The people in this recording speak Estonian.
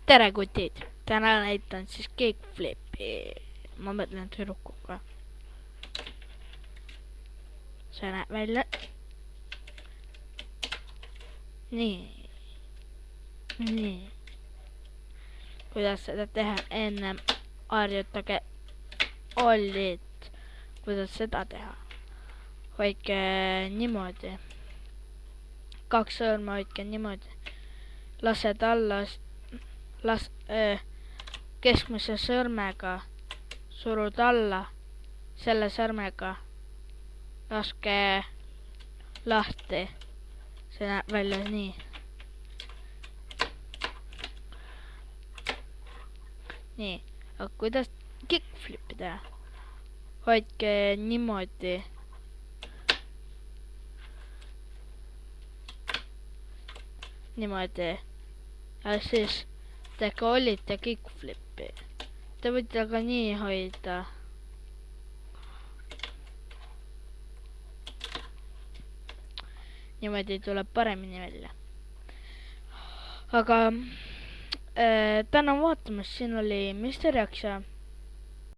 tere kutid, täna näitan siis kickflipi. Ma mõtlen tüdrukuga. See näeb välja nii. Kuidas seda teha, ennem harjutage Ollit, kuidas seda teha. Hoidke niimoodi, 2 sõrme hoidke niimoodi, lased alla, keskmise sõrmega surud alla, selle sõrmega laske lahti, see näeb välja nii. Nii, aga kuidas kickflipi teha? Hoidke niimoodi. Niimoodi. Ja siis tehke Ollit ja kickflipi. Te võite ka nii hoida. Niimoodi tuleb paremini välja. Aga tänan vaatamast, siin oli Mr. Jaksa.